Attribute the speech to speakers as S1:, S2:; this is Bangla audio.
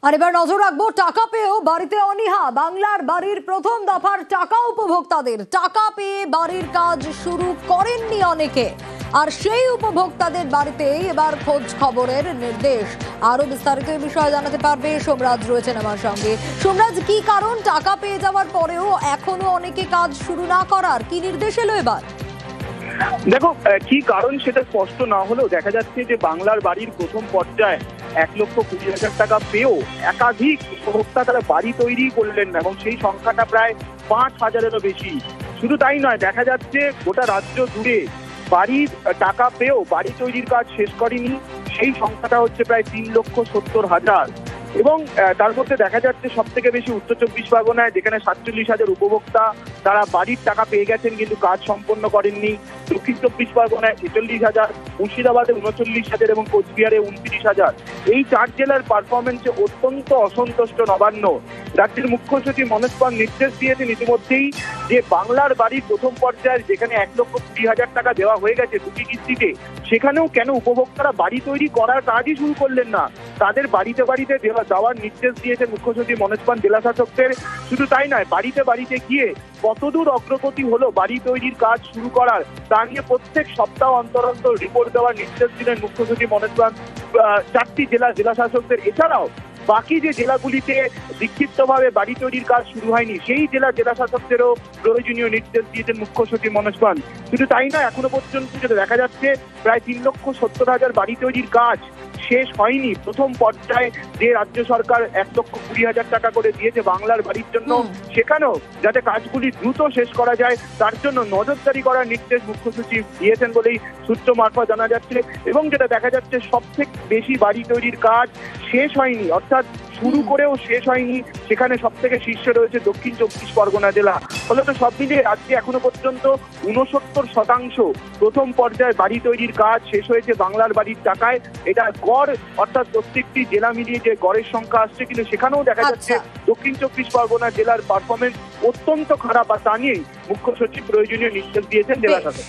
S1: আর এবার নজর রাখবো টাকা পেয়েও বাড়িতে অনীহা। বাংলার বাড়ির প্রথম দফার টাকা উপভোক্তাদের। টাকা পেয়ে বাড়ির কাজ শুরু করেননি অনেকে, আর সেই উপভোক্তাদের বাড়িতেই এবার খোঁজ খবরের নির্দেশ। আরো বিস্তারিত এই বিষয়ে জানাতে পারবে সোমরাজ, রয়েছেন আমার সঙ্গে। সোমরাজ, কি কারণ টাকা পেয়ে যাওয়ার পরেও এখনো অনেকে কাজ শুরু না করার? কি নির্দেশ এলো এবার?
S2: দেখো, কি কারণ সেটা স্পষ্ট না হলেও দেখা যাচ্ছে যে বাংলার বাড়ির প্রথম পর্যায়ে 1,20,000 টাকা পেয়েও একাধিক উপভোক্তা তারা বাড়ি তৈরি করলেন না, এবং সেই সংখ্যাটা প্রায় 5,000-এরও বেশি। শুধু তাই নয়, দেখা যাচ্ছে গোটা রাজ্য জুড়ে বাড়ির টাকা পেয়েও বাড়ি তৈরির কাজ শেষ করেনি সেই সংখ্যাটা হচ্ছে প্রায় 3,70,000। এবং তার মধ্যে দেখা যাচ্ছে সব থেকে বেশি উত্তর চব্বিশ পরগনায়, যেখানে 47,000 উপভোক্তা তারা বাড়ির টাকা পেয়ে গেছেন কিন্তু কাজ সম্পন্ন করেননি। দক্ষিণ চব্বিশ পরগনায় 46,000, মুর্শিদাবাদে 39,000 এবং কোচবিহারে 29,000। এই 4 জেলার পারফরমেন্সে অত্যন্ত অসন্তুষ্ট নবান্ন। রাজ্যের মুখ্য সচিব মনোজ পাল নির্দেশ দিয়েছেন ইতিমধ্যেই যে বাংলার বাড়ির প্রথম পর্যায়ে যেখানে 1,20,000 টাকা দেওয়া হয়ে গেছে দুটি কিস্তিতে, সেখানেও কেন উপভোক্তারা বাড়ি তৈরি করার কাজই শুরু করলেন না। তাদের বাড়িতে বাড়িতে দেওয়ার নির্দেশ দিয়েছেন মুখ্য সচিব মনোজ পাল জেলা শাসকদের। শুধু তাই নয়, বাড়িতে বাড়িতে গিয়ে কতদূর অগ্রগতি হলো বাড়ি তৈরির কাজ শুরু করার, তা নিয়ে প্রত্যেক সপ্তাহ অন্তর অন্তর রিপোর্ট দেওয়ার নির্দেশ দিলেন মুখ্য সচিব মনোজ পাল 4টি জেলা শাসকদের। এছাড়াও বাকি যে জেলাগুলিতে বিক্ষিপ্তভাবে বাড়ি তৈরির কাজ শুরু হয়নি, সেই জেলা শাসকদেরও প্রয়োজনীয় নির্দেশ দিয়েছেন মুখ্য সচিব মনোজ পাল। শুধু তাই নয়, এখনো পর্যন্ত যেটা দেখা যাচ্ছে প্রায় 3,70,000 বাড়ি তৈরির কাজ শেষ হয়নি। প্রথম পর্যায়ে যে রাজ্য সরকার 1,20,000 টাকা করে দিয়েছে বাংলার বাড়ির জন্য, সেখানেও যাতে কাজগুলি দ্রুত শেষ করা যায় তার জন্য নজরদারি করার নির্দেশ মুখ্য সচিব দিয়েছেন বলেই সূত্র মারফত জানা যাচ্ছে। এবং যেটা দেখা যাচ্ছে সব থেকে বেশি বাড়ি তৈরির কাজ শেষ হয়নি, অর্থাৎ শুরু করেও শেষ হয়নি, সেখানে সব থেকে শীর্ষে রয়েছে দক্ষিণ চব্বিশ পরগনা জেলা। ফলত সব মিলিয়ে রাজ্যে এখনো পর্যন্ত 69% প্রথম পর্যায়ে বাড়ি তৈরির কাজ শেষ হয়েছে বাংলার বাড়ির টাকায়। এটা গড়, অর্থাৎ প্রত্যেকটি জেলা মিলিয়ে যে গড়ের সংখ্যা আসছে, কিন্তু সেখানেও দেখা যাচ্ছে দক্ষিণ চব্বিশ পরগনা জেলার পারফরমেন্স অত্যন্ত খারাপ, আর তা নিয়েই মুখ্য সচিব প্রয়োজনীয় নির্দেশ দিয়েছেন জেলা শাসক।